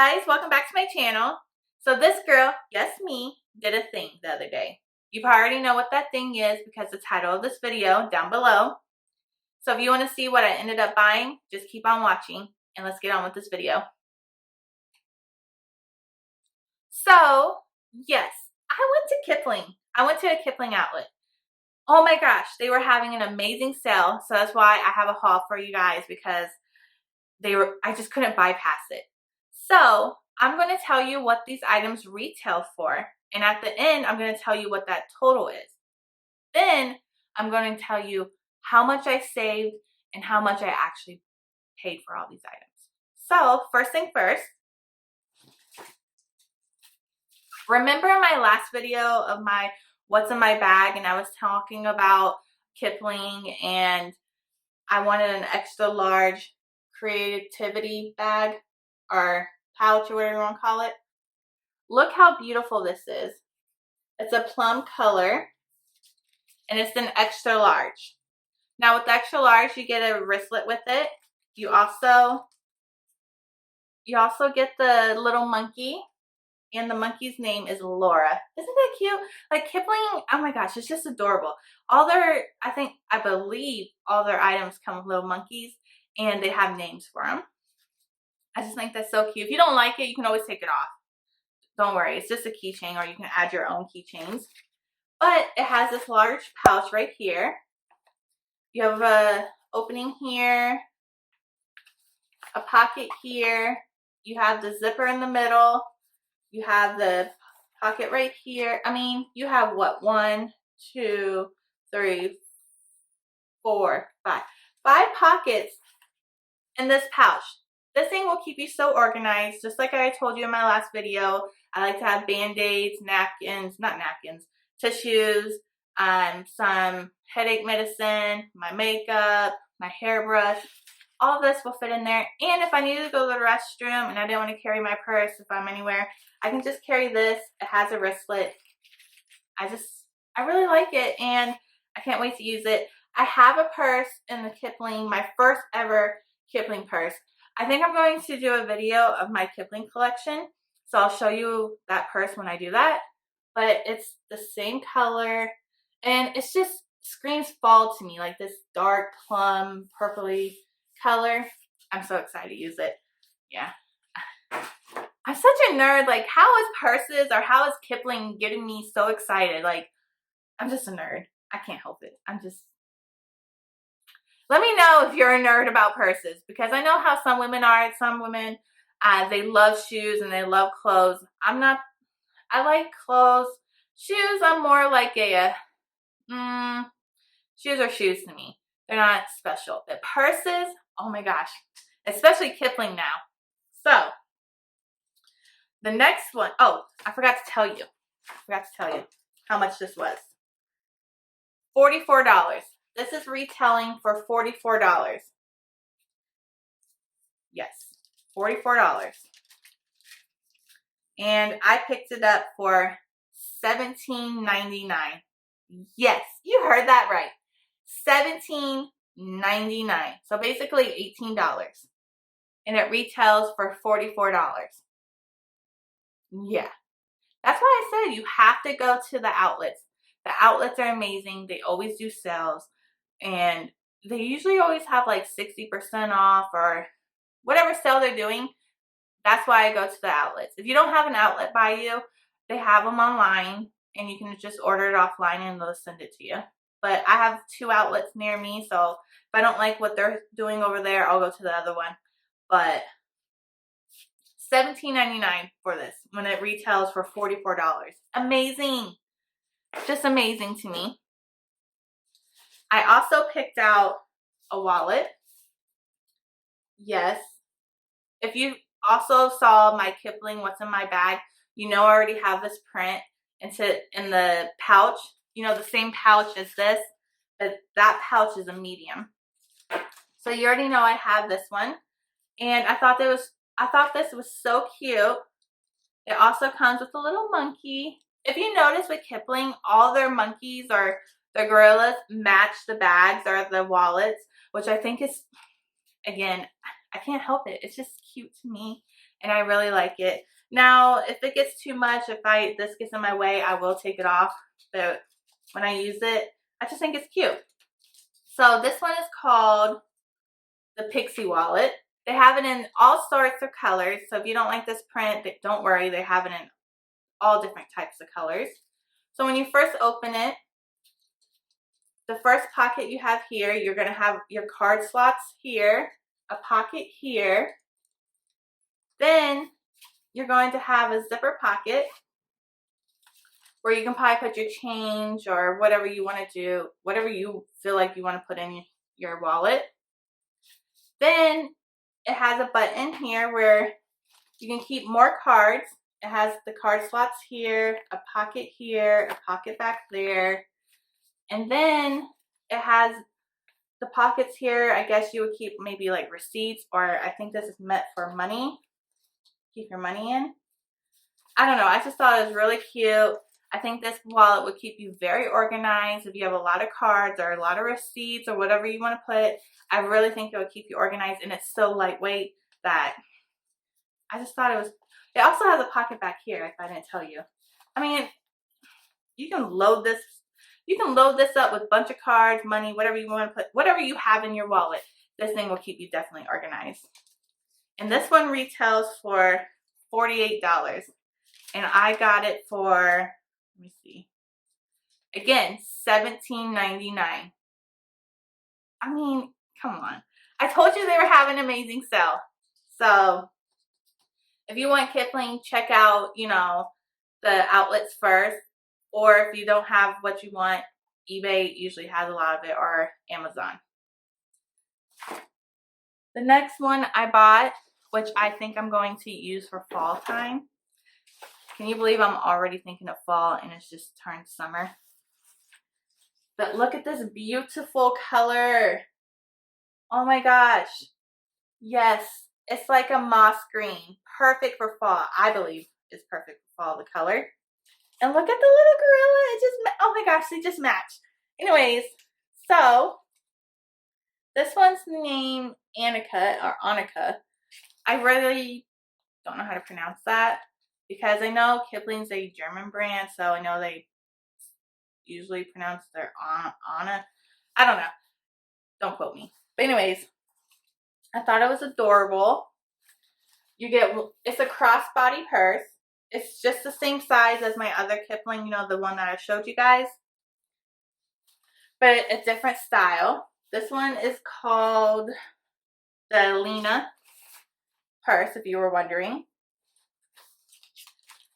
guys, welcome back to my channel. So this girl, yes me, did a thing the other day. You already know what that thing is because the title of this video down below. So if you want to see what I ended up buying, just keep on watching and let's get on with this video. So yes, I went to Kipling. I went to a Kipling outlet. Oh my gosh, they were having an amazing sale. So that's why I have a haul for you guys because I just couldn't bypass it. So I'm going to tell you what these items retail for. And at the end, I'm going to tell you what that total is. Then I'm going to tell you how much I saved and how much I actually paid for all these items. So first thing first, remember in my last video of my what's in my bag, and I was talking about Kipling and I wanted an extra large creativity bag or pouch or whatever you want to call it. Look how beautiful this is. It's a plum color and it's an extra large. Now with the extra large, you get a wristlet with it. You also get the little monkey, and the monkey's name is Laura. Isn't that cute? Like Kipling, oh my gosh, it's just adorable. I believe all their items come with little monkeys and they have names for them. I just think that's so cute. If you don't like it, you can always take it off. Don't worry, it's just a keychain, or you can add your own keychains. But it has this large pouch right here. You have a opening here, a pocket here. You have the zipper in the middle. You have the pocket right here. I mean, you have what? 1, 2, 3, 4, 5. 5 pockets in this pouch. This thing will keep you so organized, just like I told you in my last video. I like to have band-aids, tissues, some headache medicine, my makeup, my hairbrush. All of this will fit in there. And if I needed to go to the restroom and I didn't want to carry my purse if I'm anywhere, I can just carry this. It has a wristlet. I really like it and I can't wait to use it. I have a purse in the Kipling, my first ever Kipling purse. I think I'm going to do a video of my Kipling collection. So I'll show you that purse when I do that. But it's the same color and it's just screams fall to me, like this dark plum purpley color. I'm so excited to use it. Yeah. I'm such a nerd. Like, how is purses or how is Kipling getting me so excited? Like, I'm just a nerd. I can't help it. Let me know if you're a nerd about purses, because I know how some women are. Some women, they love shoes and they love clothes. I'm not. I like clothes. Shoes, I'm more like shoes are shoes to me. They're not special. But purses, oh my gosh. Especially Kipling now. So, the next one, oh, I forgot to tell you how much this was. $44. This is retailing for $44. Yes, $44. And I picked it up for $17.99. Yes, you heard that right. $17.99. So basically $18. And it retails for $44. Yeah. That's why I said you have to go to the outlets. The outlets are amazing. They always do sales. And they usually always have like 60% off or whatever sale they're doing. That's why I go to the outlets. If you don't have an outlet by you, they have them online and you can just order it offline and they'll send it to you. But I have 2 outlets near me, so if I don't like what they're doing over there, I'll go to the other one. But $17.99 for this when it retails for $44. Amazing. Just amazing to me. I also picked out a wallet. Yes. If you also saw my Kipling what's in my bag, you know I already have this print in the pouch. You know, the same pouch as this, but that pouch is a medium. So you already know I have this one. And I thought this was so cute. It also comes with a little monkey. If you notice with Kipling, all their monkeys or their gorillas match the bags or the wallets, which I think is, again, I can't help it. It's just cute to me. and I really like it. Now, if it gets too much, if this gets in my way, I will take it off. But when I use it, I just think it's cute. So this one is called the Pixie Wallet. They have it in all sorts of colors. So if you don't like this print, don't worry. They have it in all different types of colors. So when you first open it, the first pocket you have here, you're going to have your card slots here, a pocket here. Then you're going to have a zipper pocket where you can probably put your change or whatever you want to do, whatever you feel like you want to put in your wallet. Then it has a button here where you can keep more cards. It has the card slots here, a pocket here, a pocket back there. And then it has the pockets here. I guess you would keep maybe like receipts, or I think this is meant for money. Keep your money in. I don't know. I just thought it was really cute. I think this wallet would keep you very organized. If you have a lot of cards or a lot of receipts or whatever you want to put, I really think it would keep you organized, and it's so lightweight that I just thought it was. It also has a pocket back here, if I didn't tell you. I mean, you can load this. You can load this up with a bunch of cards, money, whatever you want to put, whatever you have in your wallet. This thing will keep you definitely organized. And this one retails for $48. And I got it for, let me see, again, $17.99. I mean, come on. I told you they were having an amazing sale. So if you want Kipling, check out, the outlets first. Or if you don't have what you want, eBay usually has a lot of it, or Amazon. The next one I bought, which I think I'm going to use for fall time. Can you believe I'm already thinking of fall and it's just turned summer? But look at this beautiful color. Oh my gosh. Yes, it's like a moss green. Perfect for fall. I believe it's perfect for fall, the color. And look at the little gorilla. It just, oh my gosh, they just match. Anyways, so this one's named Annika or Annika. I really don't know how to pronounce that because I know Kipling's a German brand, so I know they usually pronounce their Anna. I don't know. Don't quote me. But anyways, I thought it was adorable. It's a crossbody purse. It's just the same size as my other Kipling, the one that I showed you guys. But a different style. This one is called the Lena purse, if you were wondering.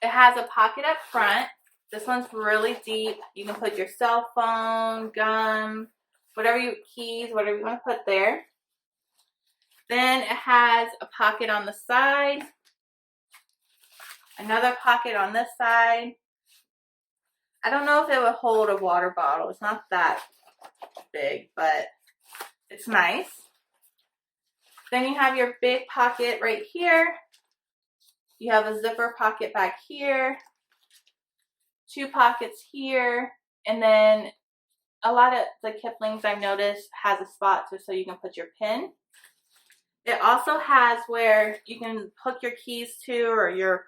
It has a pocket up front. This one's really deep. You can put your cell phone, gum, keys, whatever you want to put there. Then it has a pocket on the side. Another pocket on this side. I don't know if it would hold a water bottle. It's not that big, but it's nice. Then you have your big pocket right here. You have a zipper pocket back here. 2 pockets here. And then a lot of the Kiplings I've noticed has a spot so you can put your pen. It also has where you can hook your keys to, or your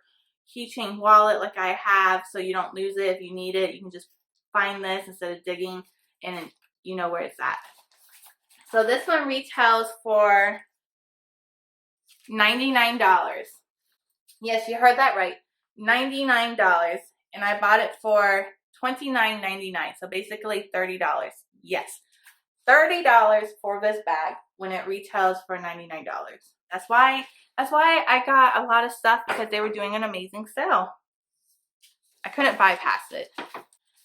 keychain wallet like I have, so you don't lose it if you need it. You can just find this instead of digging, and you know where it's at. So this one retails for $99. Yes, you heard that right. $99. And I bought it for $29.99. So basically $30. Yes. $30 for this bag when it retails for $99. That's why I got a lot of stuff, because they were doing an amazing sale. I couldn't bypass it.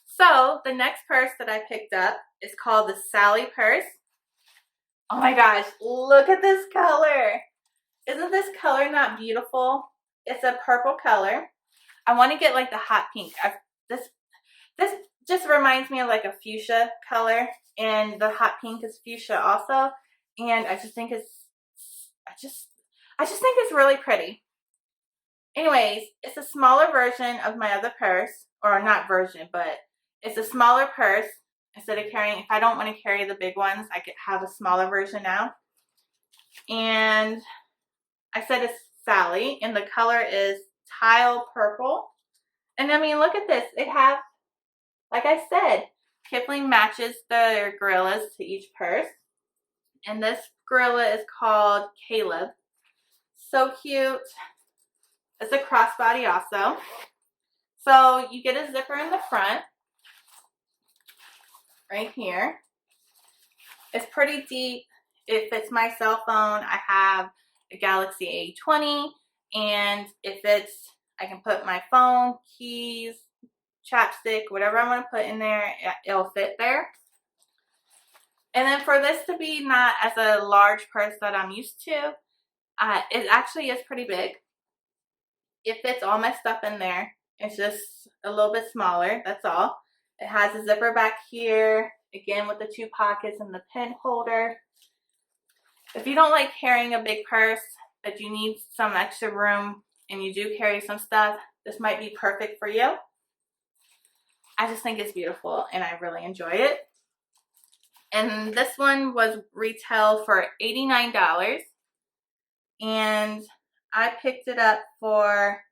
So the next purse that I picked up is called the Sally purse. Oh my gosh, look at this color. Isn't this color not beautiful? It's a purple color. I want to get like the hot pink. This just reminds me of like a fuchsia color, and the hot pink is fuchsia also. And I just think it's really pretty. Anyways, it's a smaller version of my other purse, or not version, but it's a smaller purse. Instead of carrying, if I don't want to carry the big ones, I could have a smaller version now. And I said it's Sally, and the color is tile purple. And I mean, look at this. It have, like I said, Kipling matches the gorillas to each purse. And this gorilla is called Caleb. So cute. It's a crossbody also. So you get a zipper in the front, right here. It's pretty deep. It fits my cell phone. I have a Galaxy A20, and it fits, I can put my phone, keys, chapstick, whatever I want to put in there, it'll fit there. And then for this to be not as a large purse that I'm used to, it actually is pretty big. It fits all my stuff in there. It's just a little bit smaller, that's all. It has a zipper back here, again with the 2 pockets and the pen holder. If you don't like carrying a big purse, but you need some extra room and you do carry some stuff, this might be perfect for you. I just think it's beautiful and I really enjoy it. And this one was retail for $89. And I picked it up for,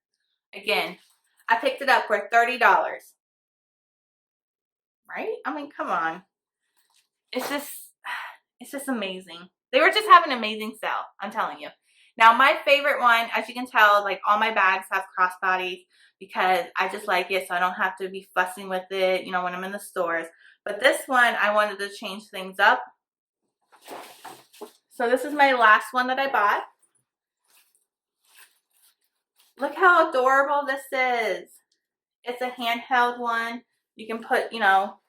again, I picked it up for $30. Right? I mean, come on. It's just amazing. They were just having an amazing sale, I'm telling you. Now, my favorite one, as you can tell, like all my bags have crossbodies because I just like it, so I don't have to be fussing with it, you know, when I'm in the stores. But this one, I wanted to change things up. So this is my last one that I bought. Look how adorable this is. It's a handheld one. You can put, you know,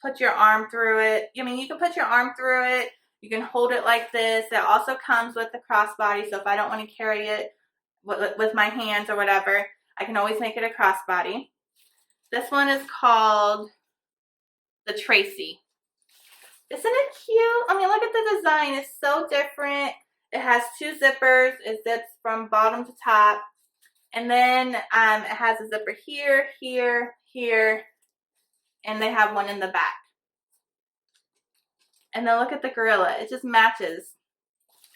put your arm through it. I mean, you can put your arm through it. You can hold it like this. It also comes with the crossbody, so if I don't want to carry it with my hands or whatever, I can always make it a crossbody. This one is called the Tracy. Isn't it cute? I mean, look at the design. It's so different. It has 2 zippers. It zips from bottom to top. And then it has a zipper here, here, here, and they have one in the back. And then look at the gorilla. It just matches.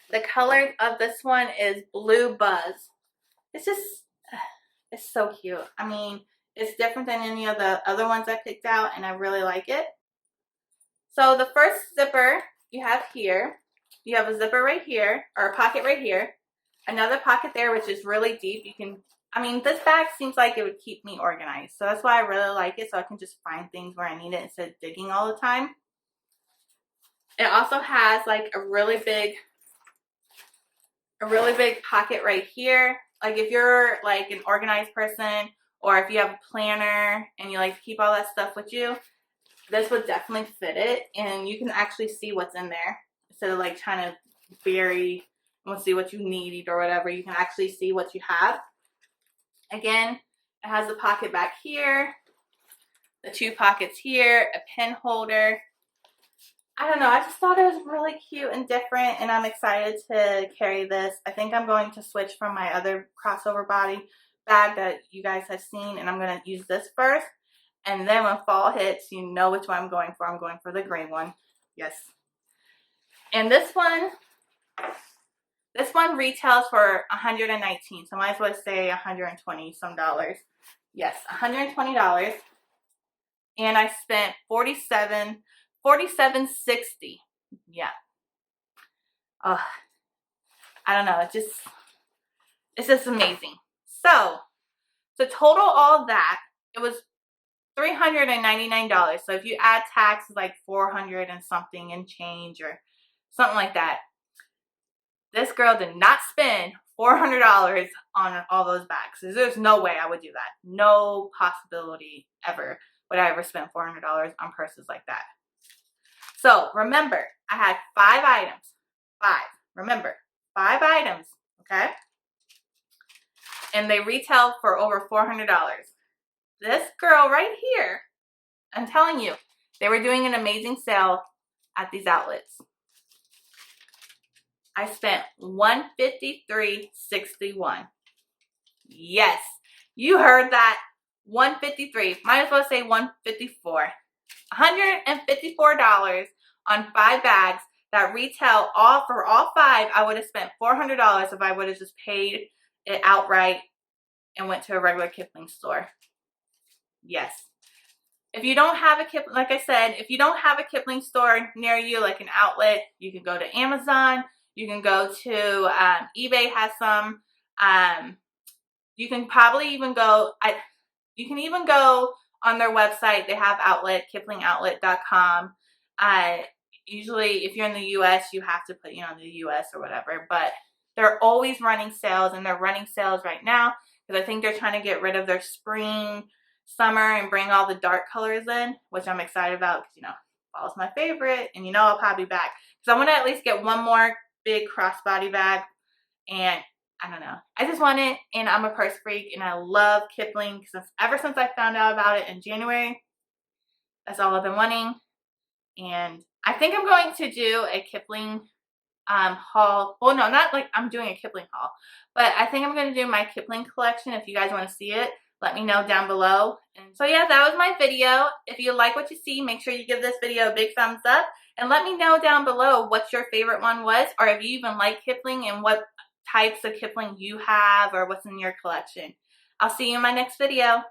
The color of this one is Blue Buzz. It's just, it's so cute. I mean, it's different than any of the other ones I picked out, and I really like it. So the first zipper you have here, you have a zipper right here, or a pocket right here. Another pocket there, which is really deep. You can, I mean, this bag seems like it would keep me organized. So that's why I really like it, so I can just find things where I need it instead of digging all the time. It also has like a really big pocket right here. Like if you're like an organized person, or if you have a planner and you like to keep all that stuff with you, this would definitely fit it. And you can actually see what's in there instead of like trying to bury and see what you need or whatever. You can actually see what you have. Again, it has a pocket back here, the 2 pockets here, a pen holder. I don't know, I just thought it was really cute and different, and I'm excited to carry this. I think I'm going to switch from my other crossover body bag that you guys have seen, and I'm going to use this first. And then when fall hits, you know which one I'm going for. I'm going for the green one. Yes. And this one retails for $119, so I might as well say 120 some dollars. Yes, $120. And I spent $47.60. Yeah. Oh, I don't know. It's just amazing. So to total all that, it was $399. So if you add tax, it's like 400 and something and change or something like that. This girl did not spend $400 on all those bags. There's no way I would do that. No possibility ever would I ever spend $400 on purses like that. So remember, I had 5 items. 5. Remember, 5 items, okay? And they retail for over $400. This girl right here, I'm telling you, they were doing an amazing sale at these outlets. I spent $153.61. Yes, you heard that. $153. Might as well say $154. $154 on 5 bags that retail for all 5, I would have spent $400 if I would have just paid it outright and went to a regular Kipling store. Yes. If you don't have a Kipling, like I said, if you don't have a Kipling store near you, like an outlet, you can go to Amazon. You can go to eBay has some. You can probably even go. You can even go on their website. They have outlet, KiplingOutlet.com. Usually, if you're in the U.S., you have to put, the U.S. or whatever. But they're always running sales, and they're running sales right now because I think they're trying to get rid of their spring, summer, and bring all the dark colors in, which I'm excited about because, fall's my favorite, and I'll probably be back. So I want to at least get one more big crossbody bag, and I don't know. I just want it, and I'm a purse freak, and I love Kipling ever since I found out about it in January. That's all I've been wanting, and I think I'm going to do a Kipling haul. Well, no, not like I'm doing a Kipling haul, but I think I'm going to do my Kipling collection. If you guys want to see it, let me know down below. And so yeah, that was my video. If you like what you see, make sure you give this video a big thumbs up, and let me know down below what your favorite one was, or if you even like Kipling and what types of Kipling you have or what's in your collection. I'll see you in my next video.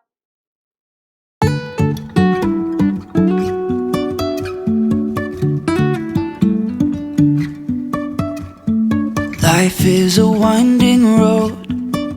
Life is a winding road.